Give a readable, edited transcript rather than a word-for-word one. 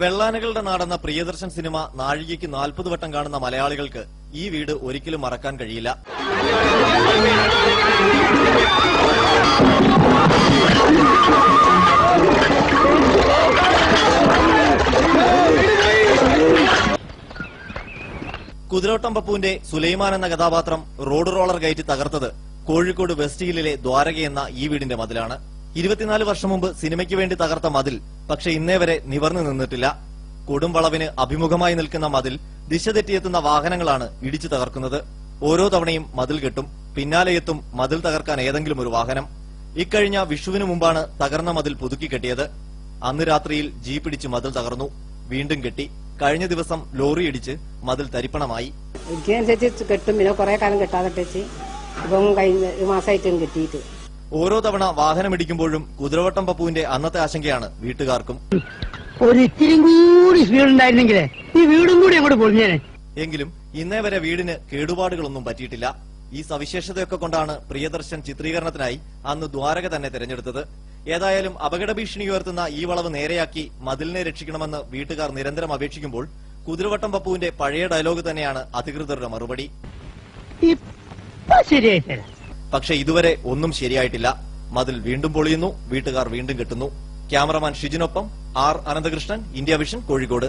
വെള്ളാനകളുടെ നാടെന്ന Priyadarshan cinema നാഴികയ്ക്ക് 40 വട്ടം കാണുന്ന മലയാളികൾക്ക് ഈ വീട് ഒരിക്കലും മറക്കാൻ കഴിയില്ല. കുതിരോട്ടം പപ്പുവിന്റെ സുലൈമാൻ എന്ന കഥാപാത്രം റോഡ് റോളർ കയറ്റി തകർത്തത് കോഴിക്കോട് വെസ്റ്റ് ഹില്ലിലെ ദ്വാരക എന്ന ഈ വീടിന്റെ മതിലാണ്. 24 വർഷം മുമ്പ് സിനിമയ്ക്ക് വേണ്ടി തകർത്ത മതിൽ പക്ഷെ ഇന്നേ വരെ നിവർന്നു നിന്നിട്ടില്ല. കൊടും വളവിന് അഭിമുഖമായി നിൽക്കുന്ന മതിൽ ദിശ തെറ്റിയെത്തുന്ന വാഹനങ്ങളാണ് ഇടിച്ചു തകർക്കുന്നത്. ഓരോ തവണയും മതിൽ കെട്ടും, പിന്നാലെയെത്തും മതിൽ തകർക്കാൻ ഏതെങ്കിലും ഒരു വാഹനം. ഇക്കഴിഞ്ഞ വിഷുവിന് മുമ്പാണ് തകർന്ന മതിൽ പുതുക്കി കെട്ടിയത്. അന്ന് രാത്രിയിൽ ജീപ്പ് ഇടിച്ച് മതിൽ തകർന്നു, വീണ്ടും കെട്ടി. കഴിഞ്ഞ ദിവസം ലോറി ഇടിച്ച് മതിൽ തരിപ്പണമായി. ഇതിനനുസരിച്ച് കെട്ടും, പിന്നെ കുറെ കാലം കെട്ടാതെ ഇപ്പം കഴിഞ്ഞ മാസമായിട്ടും കെട്ടിയിട്ട്. ഓരോ തവണ വാഹനമിടിക്കുമ്പോഴും കുതിരവട്ടം പപ്പുവിന്റെ അന്നത്തെ ആശങ്കയാണ് വീട്ടുകാർക്കും. ഒരിത്തിരി കൂടി സ്പീഡ് ഉണ്ടായിരുന്നെങ്കിലേ ഈ വീടും കൂടി അങ്ങോട്ട് പൊളിഞ്ഞേനെ. എങ്കിലും ഇന്നേ വരെ വീടിന് കേടുപാടുകളൊന്നും പറ്റിയിട്ടില്ല. ഈ സവിശേഷതയൊക്കെ കൊണ്ടാണ് പ്രിയദർശൻ ചിത്രീകരണത്തിനായി അന്ന് ദ്വാരക തന്നെ തെരഞ്ഞെടുത്തത്. ഏതായാലും അപകട ഭീഷണി ഉയർത്തുന്ന ഈ വളവ് നേരെയാക്കി മതിലിനെ രക്ഷിക്കണമെന്ന് വീട്ടുകാർ നിരന്തരം അപേക്ഷിക്കുമ്പോൾ കുതിരവട്ടം പപ്പുവിന്റെ പഴയ ഡയലോഗ് തന്നെയാണ് അധികൃതരുടെ മറുപടി. പക്ഷെ ഇതുവരെ ഒന്നും ശരിയായിട്ടില്ല. മതിൽ വീണ്ടും പൊളിയുന്നു, വീട്ടുകാർ വീണ്ടും കെട്ടുന്നു. ക്യാമറമാൻ ഷിജിനൊപ്പം R Ananthakrishnan, India vision, Kozhikode.